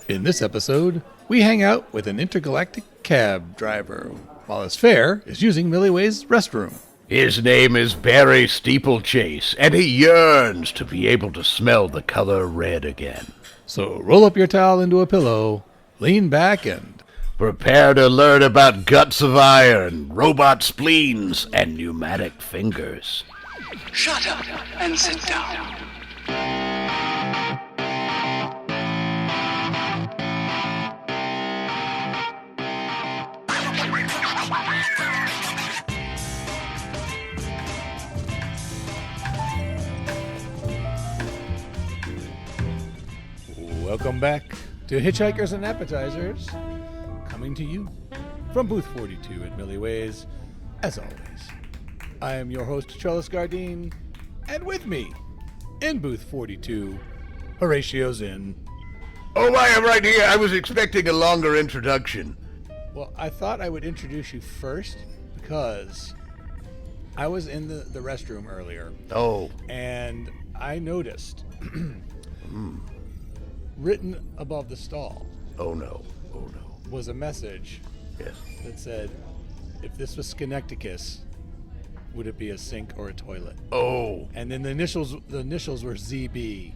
In this episode, we hang out with an intergalactic cab driver while his fare is using Millyways' restroom. His name is Barry Steeplechase, and he yearns to be able to smell the color red again. So roll up your towel into a pillow, lean back, and prepare to learn about guts of iron, robot spleens, and pneumatic fingers. Shut up and sit down. welcome back to Hitchhikers and Appetizers, coming to you from Booth 42 at Millyways, as always. I am your host, Trellis Gardeen, and with me, in Booth 42, Horatio Zinn. Oh, I am right here. I was expecting a longer introduction. Well, I thought I would introduce you first because I was in the restroom earlier. Oh. And I noticed written above the stall. Oh no. Oh no. Was a message. Yes. That said, if this was Schenectacus, would it be a sink or a toilet? Oh. And then the initials were ZB.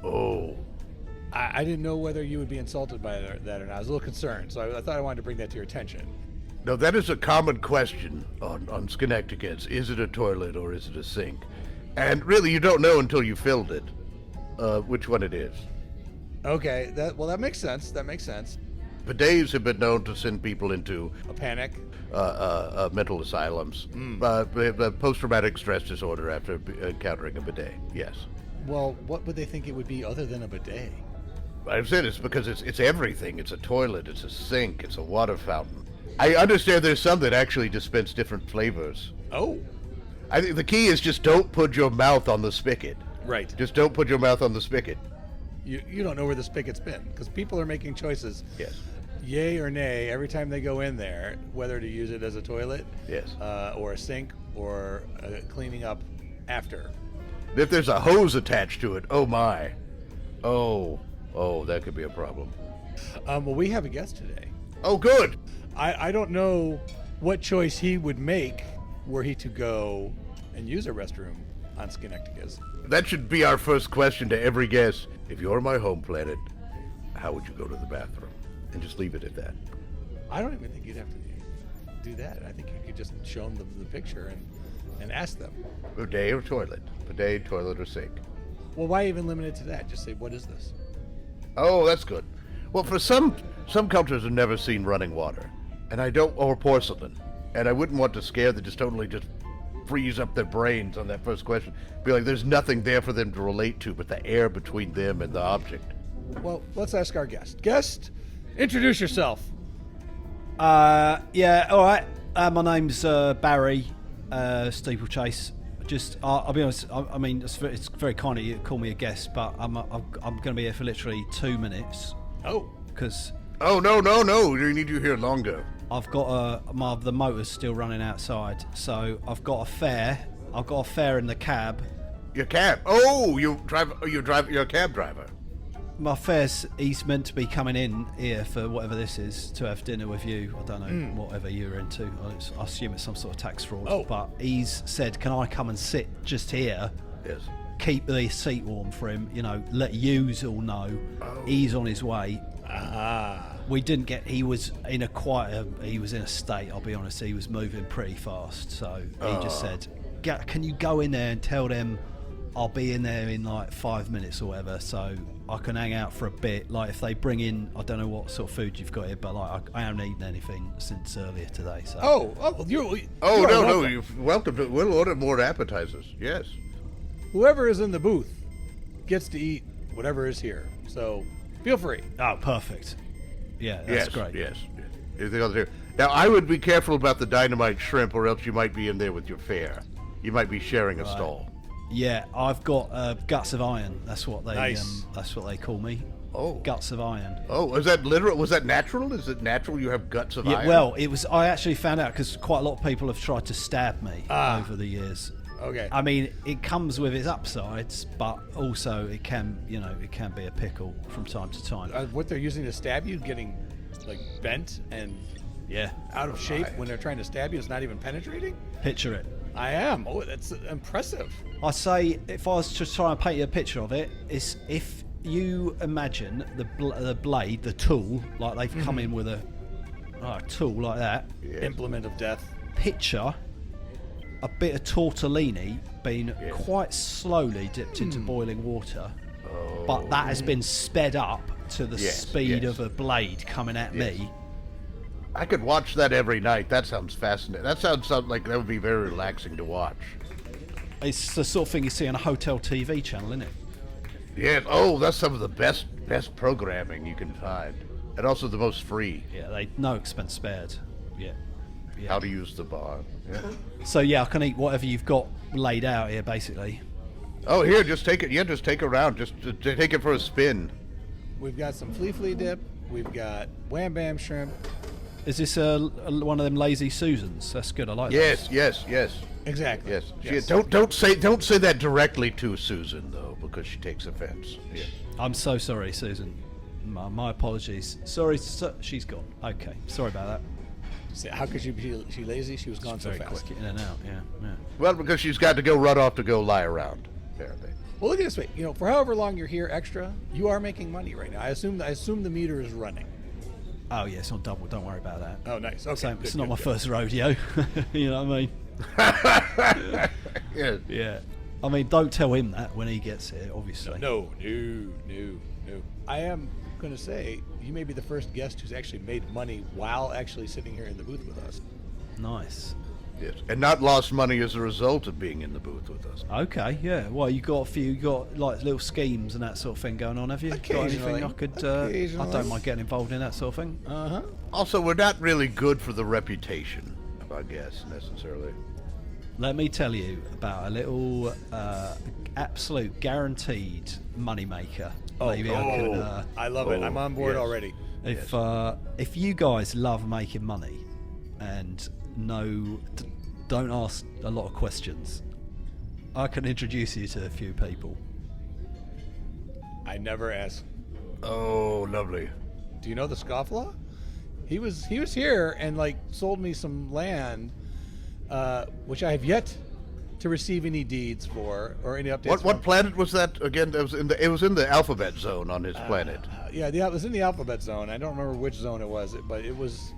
Oh. I didn't know whether you would be insulted by that or not. I was a little concerned, so I thought I wanted to bring that to your attention. No, that is a common question on Schenectacus. Is it a toilet or is it a sink? And really, you don't know until you filled it, which one it is. Okay, that makes sense. That makes sense. Bidets have been known to send people into a panic, mental asylums, post-traumatic stress disorder after encountering a bidet. Yes. Well, what would they think it would be other than a bidet? I've said it's because it's everything. It's a toilet, it's a sink, it's a water fountain. I understand there's some that actually dispense different flavors. Oh. I think the key is just don't put your mouth on the spigot. Right. Just don't put your mouth on the spigot. You don't know where the spigot's been, because people are making choices. Yes. Yay or nay every time they go in there, whether to use it as a toilet, yes, or a sink, or cleaning up after. If there's a hose attached to it, oh my. Oh, that could be a problem. Well, we have a guest today. Oh, good. I don't know what choice he would make were he to go and use a restroom on Schenectacus. That should be our first question to every guest. If you're my home planet, how would you go to the bathroom? And just leave it at that. I don't even think you'd have to do that. I think you could just show them the picture and ask them. Bidet or toilet? Bidet, toilet, or sink? Well, why even limit it to that? Just say, what is this? Oh, that's good. Well, for some cultures have never seen running water, and or porcelain, and I wouldn't want to scare them, just totally just freeze up their brains on that first question. Be like, there's nothing there for them to relate to but the air between them and the object. Well, let's ask our guest. Guest, introduce yourself. Yeah, all right. My name's Barry Steeplechase. Just, I'll be honest. I mean, it's very kind of you to call me a guest, but I'm going to be here for literally 2 minutes. Oh, because. Oh no! We need you here longer. I've got the motor's still running outside, so I've got a fare. I've got a fare in the cab. Your cab? Oh, you're a cab driver. My fare's, he's meant to be coming in here for whatever this is, to have dinner with you. I don't know, whatever you're into. I assume it's some sort of tax fraud. Oh. But he's said, can I come and sit just here? Yes. Keep the seat warm for him, let yous all know. Oh. He's on his way. We didn't get, he was in a state, I'll be honest. He was moving pretty fast. So he just said, can you go in there and tell them I'll be in there in like 5 minutes or whatever, so I can hang out for a bit. Like if they bring in, I don't know what sort of food you've got here, but like I haven't eaten anything since earlier today. So. You're welcome to. We'll order more appetizers. Yes. Whoever is in the booth gets to eat whatever is here. So feel free. Oh, perfect. Yeah, that's great. Yes. Anything else here? Now I would be careful about the dynamite shrimp, or else you might be in there with your fare. You might be sharing a stall. Yeah, I've got guts of iron. That's what they. Nice. That's what they call me. Oh, guts of iron. Oh, is that literal? Was that natural? Is it natural? You have guts of iron? Well, it was. I actually found out because quite a lot of people have tried to stab me over the years. Okay. I mean, it comes with its upsides, but also it can be a pickle from time to time. What they're using to stab you, getting like bent and Yeah, out of shape when they're trying to stab you, is not even penetrating. picture it. I am. Oh, that's impressive. I say, if I was to try and paint you a picture of it, it's if you imagine the blade, the tool, like they've come in with a tool like that. Implement of death. Picture a bit of tortellini being quite slowly dipped into boiling water, but that has been sped up to the speed of a blade coming at me. I could watch that every night. That sounds fascinating. That sounds like that would be very relaxing to watch. It's the sort of thing you see on a hotel TV channel, isn't it? Yeah. Oh, that's some of the best programming you can find, and also the most free. Yeah, they no expense spared. Yeah. How to use the bar. Yeah. So yeah, I can eat whatever you've got laid out here, basically. Oh, here, just take it. Yeah, just take it around. Just take it for a spin. We've got some flea dip. We've got wham bam shrimp. Is this one of them lazy Susans? That's good. I like Yes, those. yes. Exactly. Yes. Yes. Don't say that directly to Susan though, because she takes offense. Yeah. I'm so sorry, Susan. My apologies. Sorry, she's gone. Okay, sorry about that. How could she be lazy? She was gone so Very fast. quick in and out. Yeah. Well, because she's got to go run off to go lie around. Apparently. Well, look at this way. For however long you're here extra, you are making money right now. I assume the meter is running. Oh yeah, it's on double. Don't worry about that. Oh, nice. Okay. It's good, not my good. first rodeo. You know what I mean? Yeah. Yeah. I mean, don't tell him that when he gets here, obviously. No. I am going to say you may be the first guest who's actually made money while actually sitting here in the booth with us. Nice. Yes. And not lost money as a result of being in the booth with us. Okay, yeah. Well, you got like little schemes and that sort of thing going on, have you? Got anything I could? I don't mind getting involved in that sort of thing. Also, we're not really good for the reputation of our guests necessarily. Let me tell you about a little absolute guaranteed moneymaker. Maybe I can. I love it. I'm on board yes. already. If you guys love making money and don't ask a lot of questions, I can introduce you to a few people. I never ask. Oh, lovely. Do you know the Scofflaw? He was here and sold me some land, which I have yet to receive any deeds for or any updates. What planet was that again? It was in the alphabet zone on his planet. Yeah, it was in the alphabet zone. I don't remember which zone it was, but it was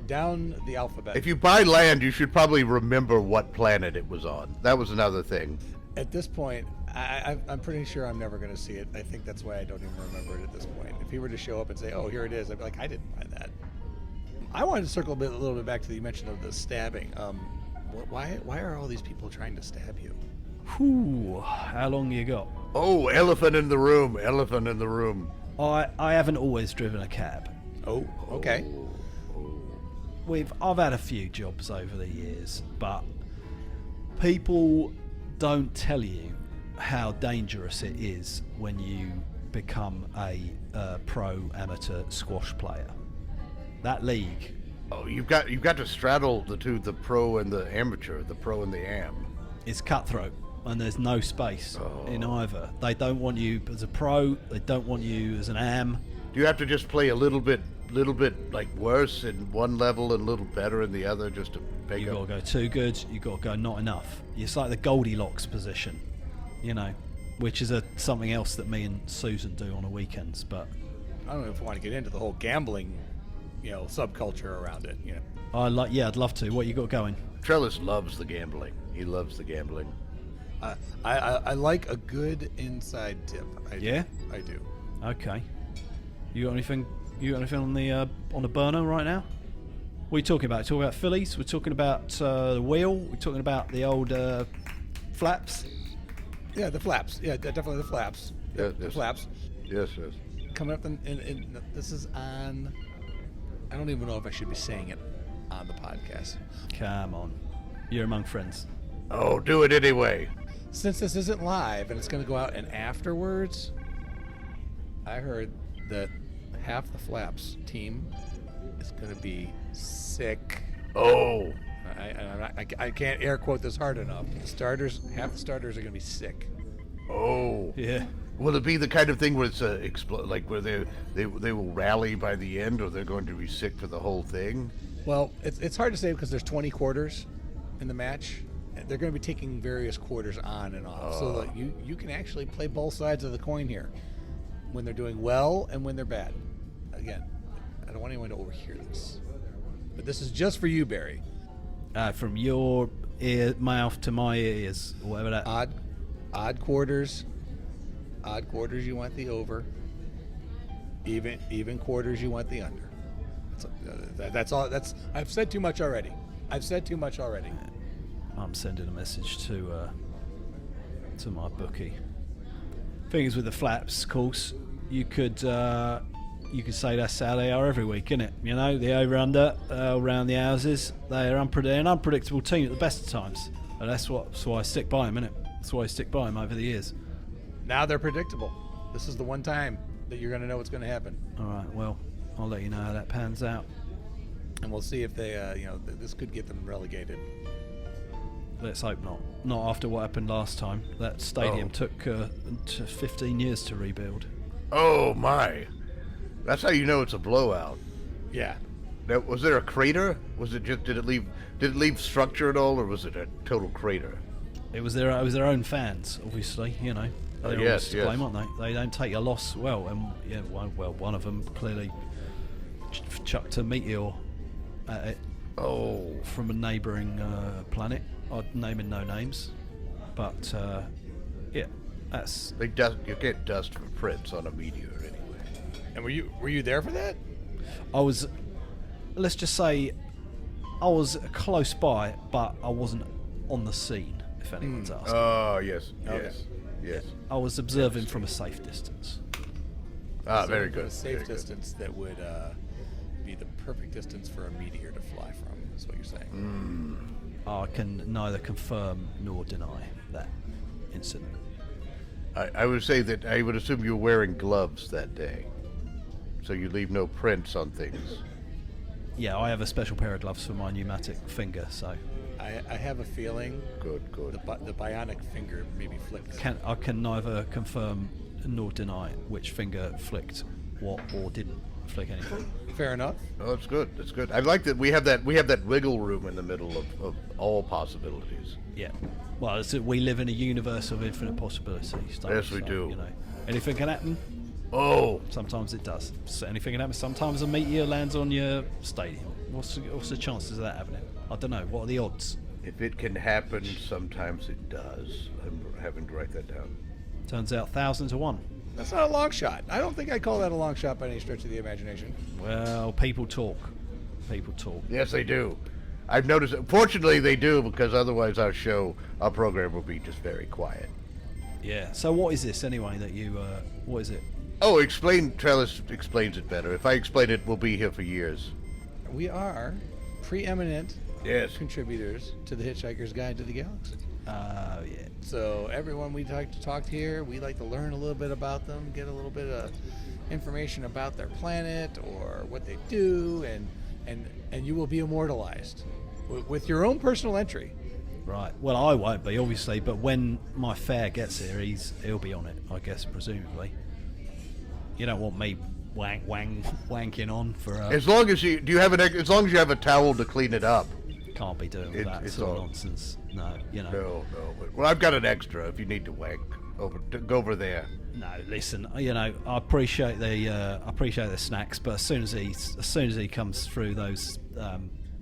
down the alphabet. If you buy land, you should probably remember what planet it was on. That was another thing. At this point, I'm pretty sure I'm never going to see it. I think that's why I don't even remember it at this point. If he were to show up and say, "Oh, here it is," I'd be like, "I didn't buy that." I wanted to circle a little bit back to the mention of the stabbing. Why are all these people trying to stab you? Whew, how long you got? Oh, elephant in the room. Elephant in the room. I haven't always driven a cab. Oh, okay. I've had a few jobs over the years, but people don't tell you how dangerous it is when you become a pro amateur squash player. That league. Oh, you've got to straddle the two, the pro and the amateur, the pro and the am. It's cutthroat, and there's no space in either. They don't want you as a pro. They don't want you as an am. Do you have to just play a little bit worse in one level and a little better in the other just to pick You up? got to go too good. You got to go not enough. It's like the Goldilocks position, which is something else that me and Susan do on the weekends. But I don't know if I want to get into the whole gambling, subculture around it. I'd love to. What you got going? Trellis loves the gambling. He loves the gambling. I like a good inside tip. I do. Okay. You got anything? On the burner right now? What are you talking about? Talking about fillies? We're talking about the wheel. We're talking about the old flaps. Yeah, the flaps. Yeah, definitely the flaps. Yes, The yes. flaps. Yes. Coming up in this is on. I don't even know if I should be saying it on the podcast. Come on, you're among friends. Oh, do it anyway. Since this isn't live and it's going to go out and afterwards, I heard that half the Flaps team is going to be sick. Oh, I can't air quote this hard enough. The starters, half the starters are going to be sick. Oh. Yeah. Will it be the kind of thing where it's like where they will rally by the end, or they're going to be sick for the whole thing? Well, it's hard to say because there's 20 quarters in the match. They're going to be taking various quarters on and off, so that you can actually play both sides of the coin here, when they're doing well and when they're bad. Again, I don't want anyone to overhear this, but this is just for you, Barry. From your mouth to my ears, whatever that. Odd quarters. Odd quarters, you want the over. Even quarters, you want the under. That's all. I've said too much already. I'm sending a message to my bookie. Thing is with the flaps, of course, you could say that's how they are every week, innit? You know, the over/under around the houses. They're an unpredictable team at the best of times, and that's why I stick by them, innit? That's why I stick by them over the years. Now they're predictable. This is the one time that you're going to know what's going to happen. All right, well, I'll let you know how that pans out. And we'll see if they, this could get them relegated. Let's hope not. Not after what happened last time. That stadium took 15 years to rebuild. Oh my! That's how you know it's a blowout. Yeah. Now, was there a crater? Was it just did it leave structure at all, or was it a total crater? It was their own fans, obviously. You know, they're always to blame, aren't they? They don't take a loss well, and one of them clearly chucked a meteor at it. Oh, from a neighbouring planet. I'm naming no names, but yeah, that's. You get dust for prints on a meteor anyway. And were you there for that? I was. Let's just say, I was close by, but I wasn't on the scene. If anyone's asking. Oh yes. I was observing from a safe distance. Ah, very good. A safe distance that would be the perfect distance for a meteor to fly from. Is what you're saying. I can neither confirm nor deny that incident. I would say that I would assume you were wearing gloves that day, so you leave no prints on things. Yeah, I have a special pair of gloves for my pneumatic finger, so. I have a feeling. Good. The bionic finger maybe flicked. I can neither confirm nor deny which finger flicked what or didn't flick anything. Fair enough. Oh, that's good. That's good. I like that we have that wiggle room in the middle of all possibilities. Yeah. Well, we live in a universe of infinite possibilities. Yes, we do. You know, anything can happen. Oh. Sometimes it does. So anything can happen. Sometimes a meteor lands on your stadium. What's the chances of that happening? I don't know. What are the odds? If it can happen, sometimes it does. I'm having to write that down. Turns out 1,000 to 1. That's not a long shot. I don't think I'd call that a long shot by any stretch of the imagination. Well, people talk. Yes, they do. I've noticed. Fortunately, they do, because otherwise our program will be just very quiet. Yeah. So what is this anyway? What is it? Oh, Trellis explains it better. If I explain it, we'll be here for years. We are preeminent contributors to the Hitchhiker's Guide to the Galaxy. Yeah. So everyone we talked here, we like to learn a little bit about them, get a little bit of information about their planet or what they do, and you will be immortalized with your own personal entry. Right. Well, I won't be, obviously, but when my fare gets here, he'll be on it, I guess, presumably. You don't want me wanking on for. As long as you as long as you have a towel to clean it up. Can't be doing that sort of nonsense. No, you know. No. Well, I've got an extra if you need to wank. Go over there. No, listen. You know, I appreciate the snacks, but as soon as he comes through those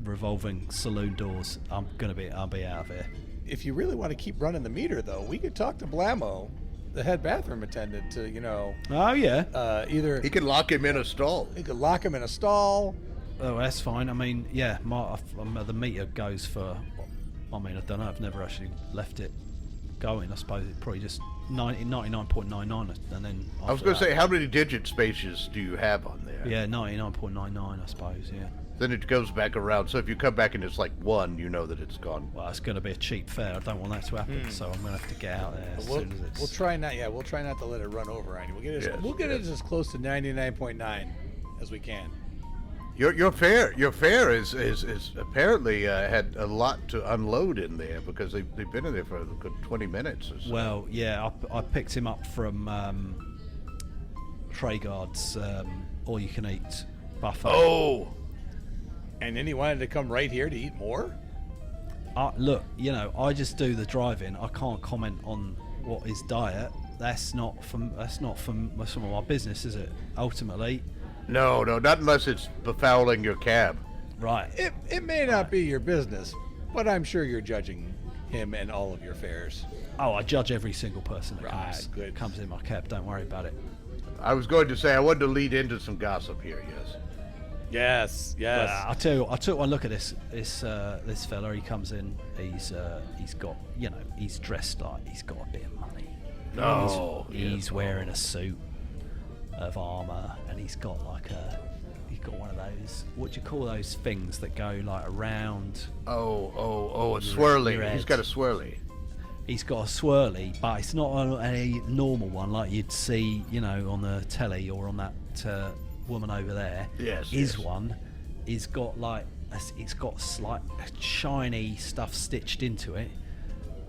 revolving saloon doors, I'll be out of here. If you really want to keep running the meter, though, we could talk to Blammo, the head bathroom attendant, to Oh yeah. Either he could lock him in a stall. Oh, that's fine. I mean, yeah, the meter goes for. I mean, I don't know. I've never actually left it going. I suppose it's probably just 99.99, and then. I was going to say, how many digit spaces do you have on there? Yeah, 99.99, I suppose. Yeah. Then it goes back around. So if you come back and it's like 1, you know that it's gone. Well, it's going to be a cheap fare. I don't want that to happen. So I'm going to have to get out there as soon as it's. We'll try not to let it run over on you. We'll get it as close to 99.9 as we can. Your fare is apparently had a lot to unload in there because they've been in there for a good 20 minutes or so. Well, yeah, I picked him up from Traegard's all-you-can-eat buffet. Oh, And then he wanted to come right here to eat more? Look, I just do the driving. I can't comment on what his diet. That's not from some of my business, is it? Ultimately, no, not unless it's befouling your cab. right? It may not be your business, but I'm sure you're judging him and all of your fares. Oh, I judge every single person that Right, good. comes in my cab. Don't worry about it. I was going to say I wanted to lead into some gossip here. Yes. Yes. I tell you, I took one look at this fella. He comes in. He's got he's dressed like he's got a bit of money. No. He's wearing a suit of armor, and he's got one of those. What do you call those things that go like around? Oh, a swirly. your He's head. got a swirly. He's got a swirly, but it's not a normal one like you'd see, on the telly or on that woman over there. Yes, His yes. one is got it's got slight shiny stuff stitched into it,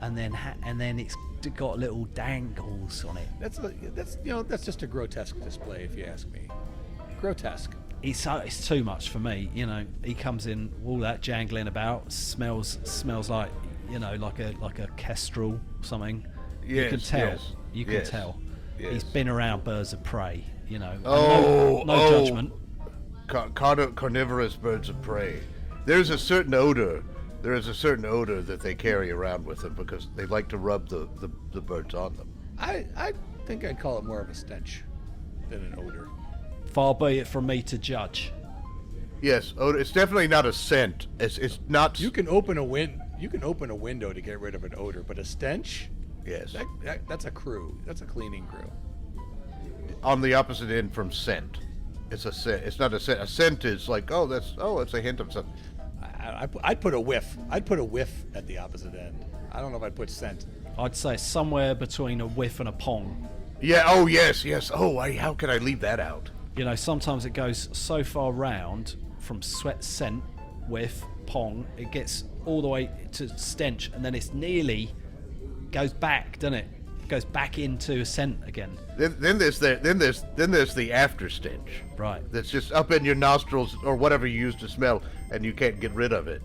and then it's got little dangles on it. That's just a grotesque display, if you ask me. Grotesque. It's too much for me. He comes in all that jangling about, smells like like a kestrel or something. You can Yes, tell. yes, You can yes, tell. yes. He's been around birds of prey. Oh, no judgment. Carnivorous birds of prey. There's a certain odor. There is a certain odor that they carry around with them because they like to rub the birds on them. I think I'd call it more of a stench than an odor. Far be it from me to judge. Yes, odor. It's definitely not a scent. It's not. You can open a window to get rid of an odor, but a stench? Yes. That's a crew. That's a cleaning crew. On the opposite end from scent. It's a scent. It's not a scent. A scent is like, it's a hint of something. I'd put a whiff. I'd put a whiff at the opposite end. I don't know if I'd put scent. I'd say somewhere between a whiff and a pong. Yeah. Oh yes. Oh, how could I leave that out? Sometimes it goes so far round from sweat, scent, whiff, pong, it gets all the way to stench, and then it's nearly goes back, doesn't it? Goes back into a scent again. Then there's the after stench. Right. That's just up in your nostrils or whatever you use to smell, and you can't get rid of it.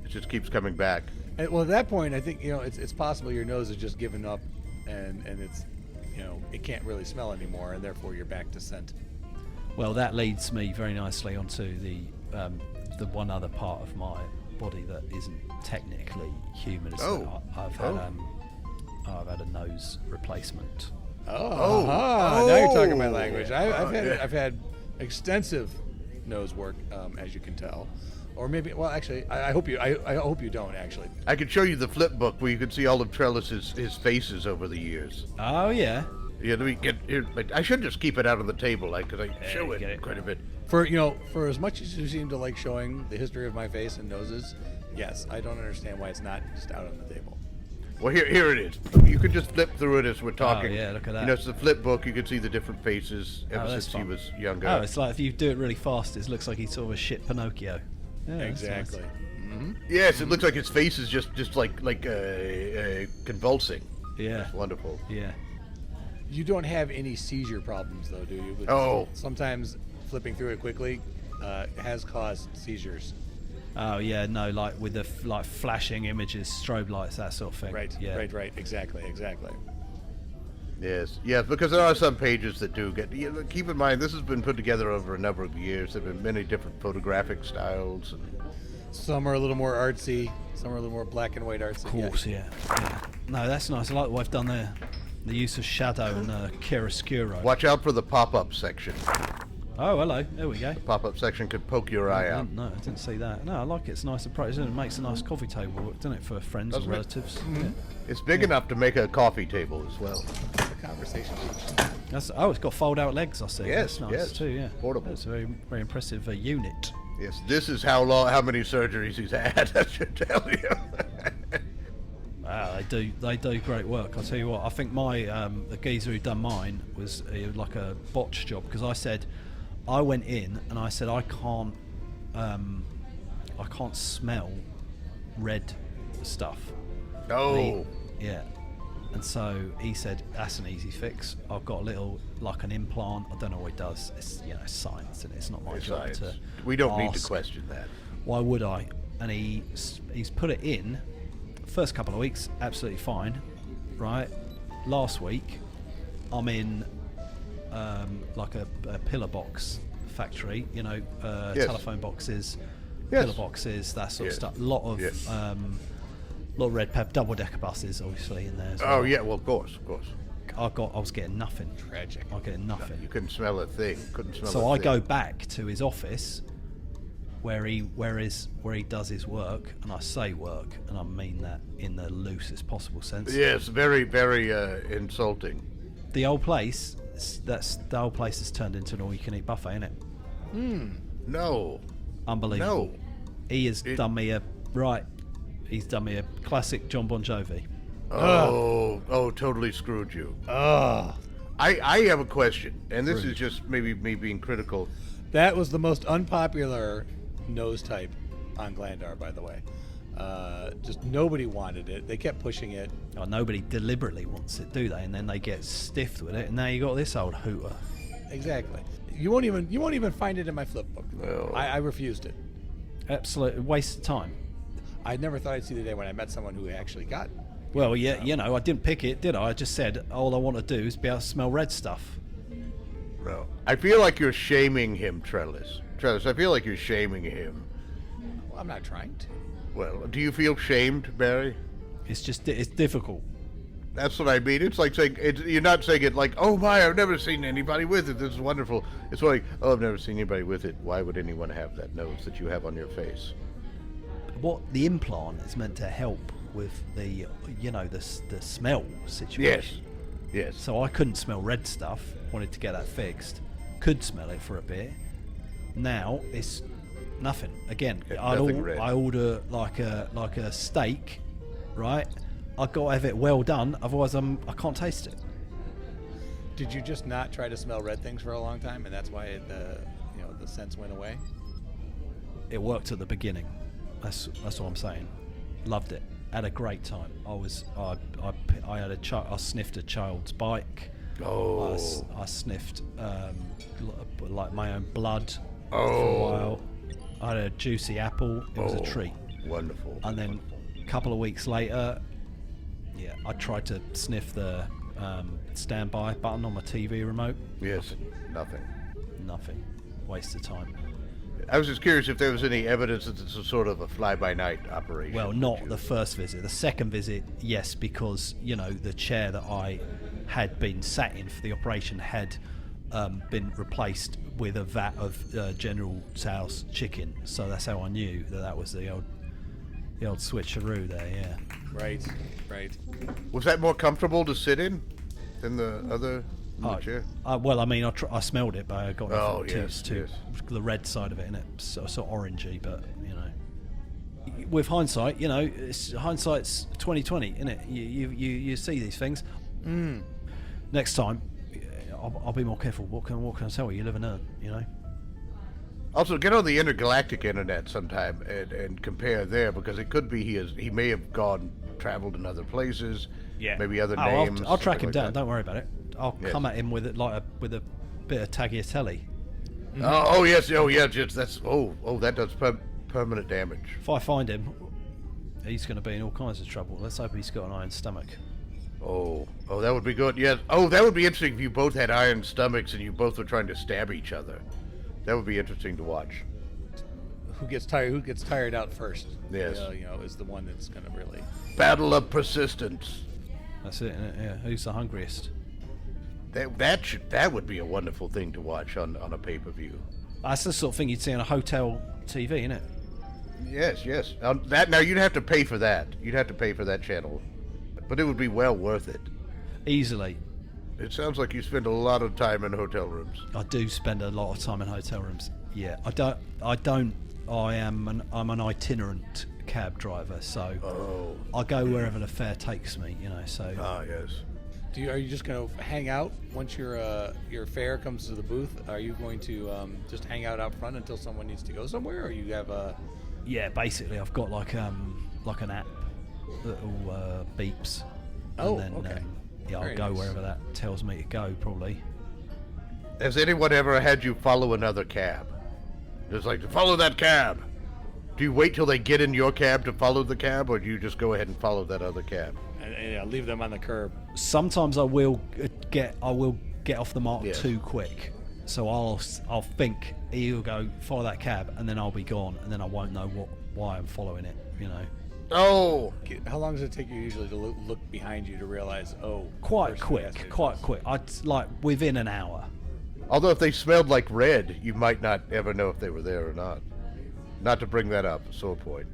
It just keeps coming back. Well, at that point, I think it's possible your nose has just given up, and it's it can't really smell anymore, and therefore you're back to scent. Well, that leads me very nicely onto the one other part of my body that isn't technically human. I've had a nose replacement. Now you're talking my language. I've had extensive nose work, as you can tell, or maybe. Well, actually, I hope you don't actually. I could show you the flip book where you can see all of Trellis's his faces over the years. Oh yeah. Yeah, let me get here. I should just keep it out on the table, because I show it quite a bit. For as much as you seem to like showing the history of my face and noses, yes, I don't understand why it's not just out on the table. Well, here it is. You can just flip through it as we're talking. Oh, yeah, look at that. It's the flip book. You can see the different faces ever that's since he fun. was younger. Oh, it's like if you do it really fast, it looks like he's sort of a shit Pinocchio. Yeah, that's Exactly. nice. Yes, it looks like his face is just like convulsing. Yeah. It's wonderful. Yeah. You don't have any seizure problems, though, do you? Because Oh. sometimes flipping through it quickly has caused seizures. Oh yeah, no, like with the flashing images, strobe lights, that sort of thing. Right. Yeah. Right. Exactly. Yes, because there are some pages that do get. Keep in mind, this has been put together over a number of years. There have been many different photographic styles. Some are a little more artsy. Some are a little more black and white artsy. Of course, yeah. No, that's nice. I like what I've done there. The use of shadow and chiaroscuro. Watch out for the pop-up section. Oh, hello. There we go. Pop-up section could poke your eye out. No, I didn't see that. No, I like it. It's nice and bright. It makes a nice coffee table, doesn't it, for friends Doesn't and it? relatives? Mm-hmm. Yeah. It's big enough to make a coffee table as well. The conversation piece. It's got fold-out legs, I see. Yes, That's nice yes. too. Yeah. Portable. It's a very, very impressive unit. Yes, this is how many surgeries he's had. I should tell you. Wow, they do great work. I'll tell you what. I think the geezer who done mine was like a botch job, because I went in and I said I can't I can't smell red stuff. Oh. Yeah. And so he said, that's an easy fix. I've got a little, like an implant. I don't know what it does. It's, science, and it's not my job Science. to We don't need to ask. question that. Why would I? And he's put it in. First couple of weeks, absolutely fine, right? Last week, I'm in like a pillar box factory, Yes. telephone boxes, Yes. pillar boxes, that sort Yes. of stuff. Lot of Yes. lot of red pepper, double decker buses, obviously in there. As Oh well. yeah, well of course. I was getting nothing. Tragic. I was getting nothing. You couldn't smell a thing. So I go back to his office where he does his work, and I say work, and I mean that in the loosest possible sense. Yes, very, very insulting. The old place, the old place has turned into an all-you-can-eat buffet, isn't it? No. Unbelievable. No. He has done me a He's done me a classic John Bon Jovi. Oh, totally screwed you. I have a question, and this is just maybe me being critical. That was the most unpopular nose type on Glandar, by the way. Just nobody wanted it. They kept pushing it. Oh, nobody deliberately wants it, do they? And then they get stiffed with it, and now you got this old hooter. Exactly. You won't even find it in my flip book. No. I refused it. Absolute waste of time. I never thought I'd see the day when I met someone who actually got it. Well, yeah, I didn't pick it, did I? I just said all I want to do is be able to smell red stuff. No. I feel like you're shaming him, Trellis. Trellis, I feel like you're shaming him. Well, I'm not trying to. Well, do you feel shamed, Barry? It's difficult. That's what I mean. It's like saying, you're not saying it like, oh my, I've never seen anybody with it. This is wonderful. It's like, oh, I've never seen anybody with it. Why would anyone have that nose that you have on your face? What the implant is meant to help with the smell situation. Yes. So I couldn't smell red stuff. Wanted to get that fixed. Could smell it for a bit. Now it's nothing. Again, Yeah, nothing red. I order like a steak, right? I got to have it well done. Otherwise, I can't taste it. Did you just not try to smell red things for a long time, and that's why the sense went away? It worked at the beginning. That's what I'm saying. Loved it. Had a great time. I sniffed a child's bike. Oh. I sniffed like my own blood for a Oh. while. I had a juicy apple. It was a treat. Wonderful. And then a couple of weeks later, I tried to sniff the standby button on my TV remote. Yes, nothing. Nothing. Waste of time. I was just curious if there was any evidence that this was sort of a fly-by-night operation. Well, not the first visit. The second visit, yes, because the chair that I had been sat in for the operation had been replaced with a vat of General Tso's chicken. So that's how I knew that was the old switcheroo there. Yeah. Right. Was that more comfortable to sit in than the other chair? Well, I mean, I smelled it, but I got Oh, nothing yes, to yes. the red side of it, and it's sort of orangey. But with hindsight, hindsight's 20/20, isn't it? You see these things. Next time, I'll be more careful. What can I tell you? You live and learn, Also, get on the intergalactic internet sometime and compare there, because it could be he may have traveled in other places. Yeah. Maybe other names. I'll track him something like down. that. Don't worry about it. I'll Yes. come at him with a bit of tagliatelle. Oh yes, that's that does permanent damage. If I find him, he's going to be in all kinds of trouble. Let's hope he's got an iron stomach. Oh, that would be good. Yes. Oh, that would be interesting if you both had iron stomachs and you both were trying to stab each other. That would be interesting to watch. Who gets tired out first? Yes. Is the one that's going to really. Battle of persistence. That's it, innit? Yeah. Who's the hungriest? That would be a wonderful thing to watch on a pay-per-view. That's the sort of thing you'd see on a hotel TV, innit? Yes. Now you'd have to pay for that. You'd have to pay for that channel, but it would be well worth it. Easily. It sounds like you spend a lot of time in hotel rooms. I do spend a lot of time in hotel rooms. Yeah. I'm an itinerant cab driver, so I go wherever the fare takes me, so. Ah, yes. Are you just going to hang out once your fare comes to the booth? Are you going to just hang out front until someone needs to go somewhere, or you have a? Yeah, basically, I've got like an app that all beeps. Oh, and then, okay. Yeah, Very I'll go nice. wherever that tells me to go, probably. Has anyone ever had you follow another cab? Just like, follow that cab. Do you wait till they get in your cab to follow the cab, or do you just go ahead and follow that other cab? And leave them on the curb. Sometimes I will get off the mark Yeah. too quick, so I'll think he'll go follow that cab, and then I'll be gone, and then I won't know why I'm following it. You know, Oh, How long does it take you usually to look behind you to realize? Oh, quite person quick, has to do quite this? quick. I'd like within an hour. although if they smelled like red, you might not ever know if they were there or not. Not to bring that up, sore point.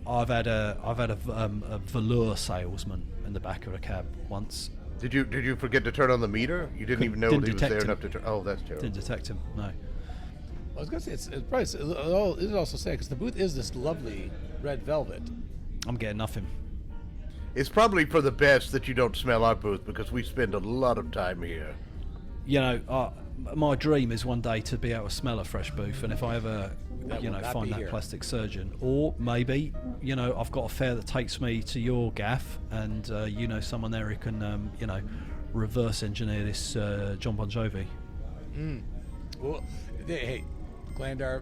I've had a velour salesman in the back of a cab once. Did you forget to turn on the meter? You didn't even know Didn't he was detect there him. enough to turn. Oh, that's terrible. Didn't detect him. No. I was gonna say it's probably it also say because the booth is this lovely red velvet. I'm getting nothing. It's probably for the best that you don't smell our booth because we spend a lot of time here. You know, my dream is one day to be able to smell a fresh booth, and if I ever, That will not find be that here. plastic surgeon, or maybe, I've got a fare that takes me to your gaff, and someone there who can, reverse engineer this John Bon Jovi. Well, hey, Glandar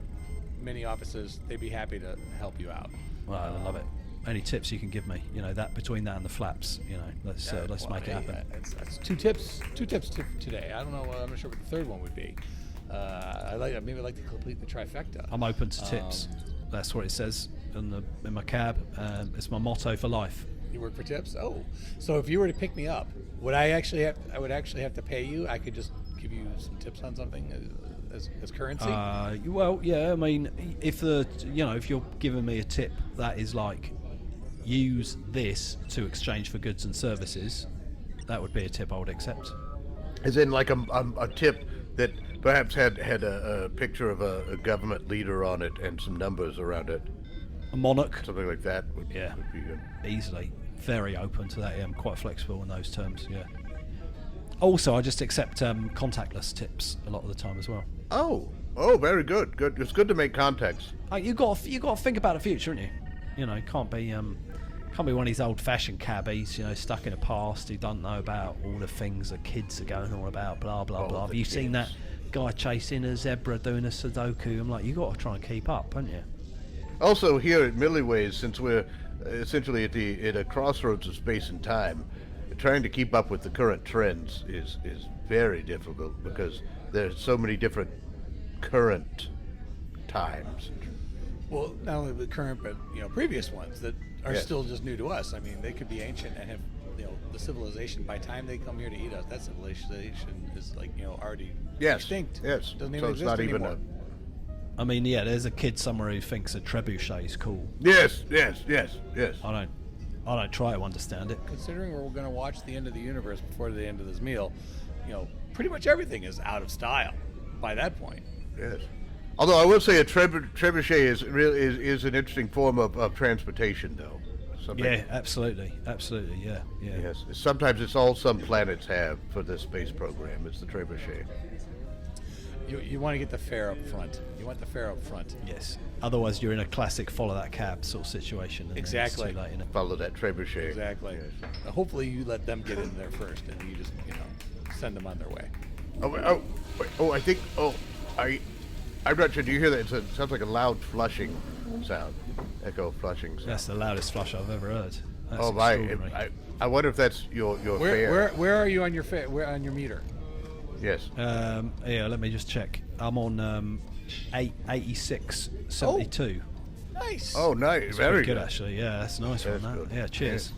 mini offices, they'd be happy to help you out. Well, I love it. Any tips you can give me? That between that and the flaps, let's Well, make it hey, happen. That's two tips today. I don't know. I'm not sure what the third one would be. I'd like to complete the trifecta. I'm open to tips. That's what it says in my cab. It's my motto for life. You work for tips? Oh, so if you were to pick me up, would I would actually have to pay you? I could just give you some tips on something as currency. Well, yeah. I mean, if you're giving me a tip that is like, use this to exchange for goods and services, that would be a tip I would accept. As in, like a tip that perhaps had a picture of a government leader on it and some numbers around it. A monarch, Something like that would be good. easily. Very open to that. Yeah, I'm quite flexible in those terms. Yeah. Also, I just accept contactless tips a lot of the time as well. Oh, very good. Good. It's good to make contacts. You got to think about the future, haven't you? Can't be one of these old-fashioned cabbies, stuck in the past who don't know about all the things that kids are going on about, blah blah blah. Have you seen that guy chasing a zebra doing a Sudoku? I'm like, you got to try and keep up, haven't you? Also, here at Millyways, since we're essentially at a crossroads of space and time, trying to keep up with the current trends is very difficult because there's so many different current times. Well, not only the current, but previous ones that are Yes. still just new to us. I mean, they could be ancient and have the civilization. By the time they come here to eat us, that civilization is like already Yes. extinct. Yes. Doesn't even So it's exist not even anymore. I mean, yeah, there's a kid somewhere who thinks a trebuchet is cool. Yes. I don't try to understand it. Considering we're going to watch the end of the universe before the end of this meal, pretty much everything is out of style by that point. Yes. Although I will say a trebuchet is an interesting form of transportation, though. Something- Yeah, absolutely, yeah. Yes. Sometimes it's all some planets have for this space program. It's the trebuchet. You want to get the fare up front. You want the fare up front. Yes. Otherwise, you're in a classic follow that cab sort of situation. And then it's Exactly. too late, innit? Follow that trebuchet. Exactly. Yes. Hopefully, you let them get in there first, and you just send them on their way. I'm not sure. Do you hear that? It sounds like a loud flushing sound. Echo flushing sound. That's the loudest flush I've ever heard. That's Oh my! extraordinary. I wonder if that's your fare. Where are you on your where on your meter? Yes. Yeah, let me just check. I'm on 86.72. Nice. Oh, nice. It's Very pretty good. good, actually. Yeah, that's a nice That's one. That. good. Yeah, cheers.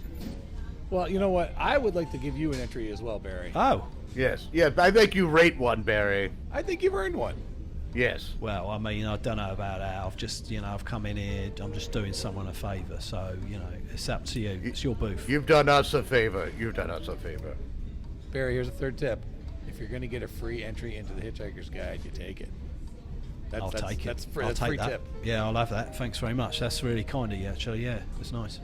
Well, you know what? I would like to give you an entry as well, Barry. Oh, Yes. Yeah. I think you rate one, Barry. I think you've earned one. Yes. well, I mean, I don't know about that. I've just, I've come in here. I'm just doing someone a favour. So, it's up to you. It's your booth. You've done us a favor. Barry, here's a third tip. If you're going to get a free entry into the Hitchhiker's Guide, you take it. I'll take it. That's free, I'll that's take free that. tip. Yeah, I'll have that. Thanks very much. That's really kind of you, actually. Yeah, it's nice.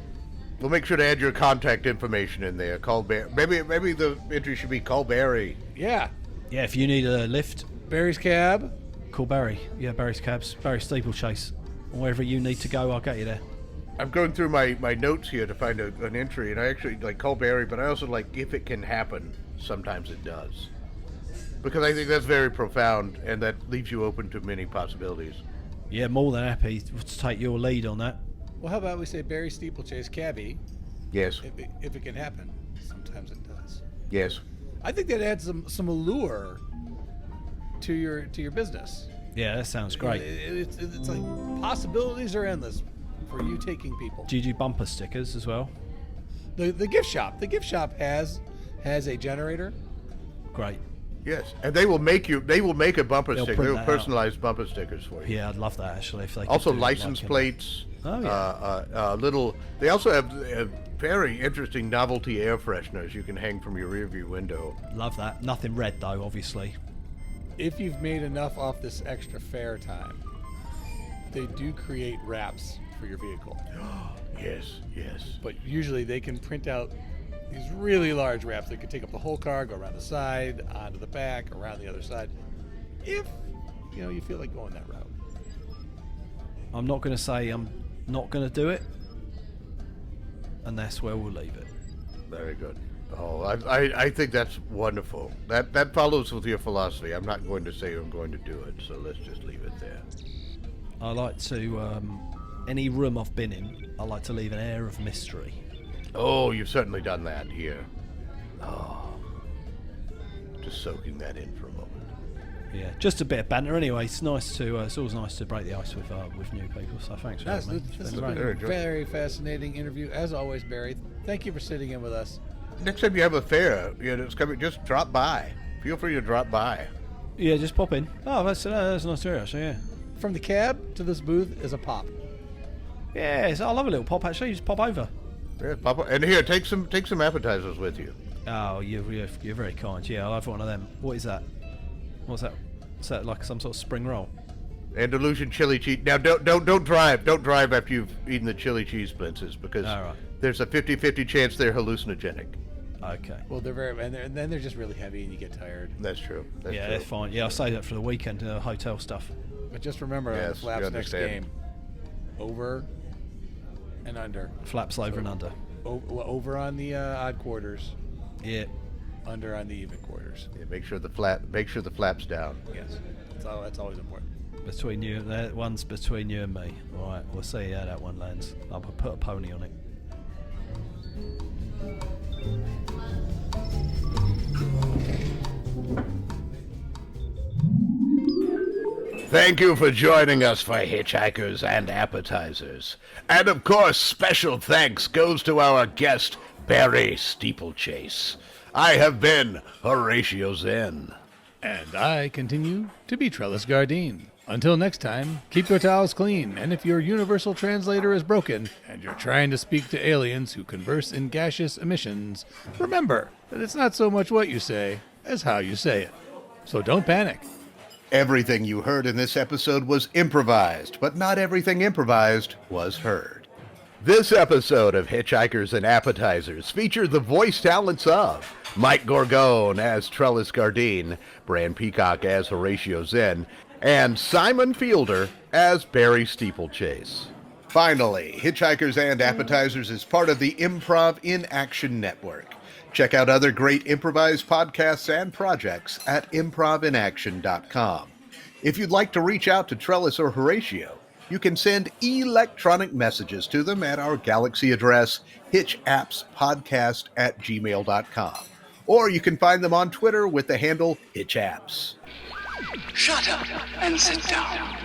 We'll make sure to add your contact information in there. Call Barry. Maybe the entry should be call Barry. Yeah. Yeah, if you need a lift, Barry's cab. call Barry. Yeah, Barry's cabs. Barry Steeplechase. Wherever you need to go, I'll get you there. I'm going through my notes here to find an entry, and I actually call Barry, but I also if it can happen, sometimes it does. Because I think that's very profound, and that leaves you open to many possibilities. Yeah, more than happy to take your lead on that. Well, how about we say Barry Steeplechase cabbie? Yes. If it can happen, sometimes it does. Yes. I think that adds some allure to your business. Yeah, that sounds great. It's like possibilities are endless for you taking people. Do you do bumper stickers as well? The gift shop. The gift shop has a generator. Great. Yes, and they will make a bumper They'll sticker. print They will that personalize bumper stickers for you. Yeah, I'd love that actually. If they could Also do license like plates. Oh, yeah. They also have very interesting novelty air fresheners you can hang from your rearview window. Love that. Nothing red though, obviously. If you've made enough off this extra fare time, they do create wraps for your vehicle. Yes. But usually they can print out these really large wraps that can take up the whole car, go around the side, onto the back, around the other side. If you feel like going that route. I'm not going to say I'm not going to do it, and that's where we'll leave it. Very good. Oh, I think that's wonderful. That follows with your philosophy. I'm not going to say I'm going to do it, so let's just leave it there. I like to, any room I've been in, I like to leave an air of mystery. Oh, you've certainly done that here. Oh, just soaking that in for a moment. Yeah, just a bit of banter anyway. It's nice to. It's always nice to break the ice with new people. So thanks for that, man. This has It's been been great. a very fascinating interview, as always, Barry. Thank you for sitting in with us. Next time you have a fair, it's coming. Just drop by. Feel free to drop by. Yeah, just pop in. Oh, that's nice to hear, actually. Yeah. From the cab to this booth is a pop. Yeah, I love a little pop. Actually, just pop over. Yeah, Papa. And here, take some appetizers with you. Oh, you're very kind. Yeah, I'll have one of them. What is that? What's that? Is that like some sort of spring roll? Andalusian chili cheese. Now, don't drive. Don't drive after you've eaten the chili cheese splinters because there's a 50-50 chance they're hallucinogenic. Okay. Well, they're very, and then they're just really heavy, and you get tired. That's true. Yeah, they're fine. Yeah, I'll save that for the weekend, hotel stuff. But just remember, on the Yes, Flaps you next understand. game, over and under. Flaps over and under. Over on the odd quarters, Yeah. under on the even quarters. Yeah, make sure the flaps down. Yes, that's always important. Between you, that one's between you and me. All right, we'll see how that one lands. I'll put a pony on it. Thank you for joining us for Hitchhikers and Appetizers. And of course, special thanks goes to our guest, Barry Steeplechase. I have been Horatio Zinn. And I continue to be Trellis Gardeen. Until next time, keep your towels clean, and if your universal translator is broken and you're trying to speak to aliens who converse in gaseous emissions, remember that it's not so much what you say as how you say it. So don't panic. Everything you heard in this episode was improvised, but not everything improvised was heard. This episode of Hitchhikers and Appetizers featured the voice talents of Mike Gorgone as Trellis Gardeen, Bran Peacock as Horatio Zinn, and Simon Feilder as Barry Steeplechase. Finally, Hitchhikers and Appetizers is part of the Improv in Action Network. Check out other great improvised podcasts and projects at improvinaction.com. If you'd like to reach out to Trellis or Horatio, you can send electronic messages to them at our Galaxy address, hitchappspodcast@gmail.com. Or you can find them on Twitter with the handle hitchapps. Shut up and sit down.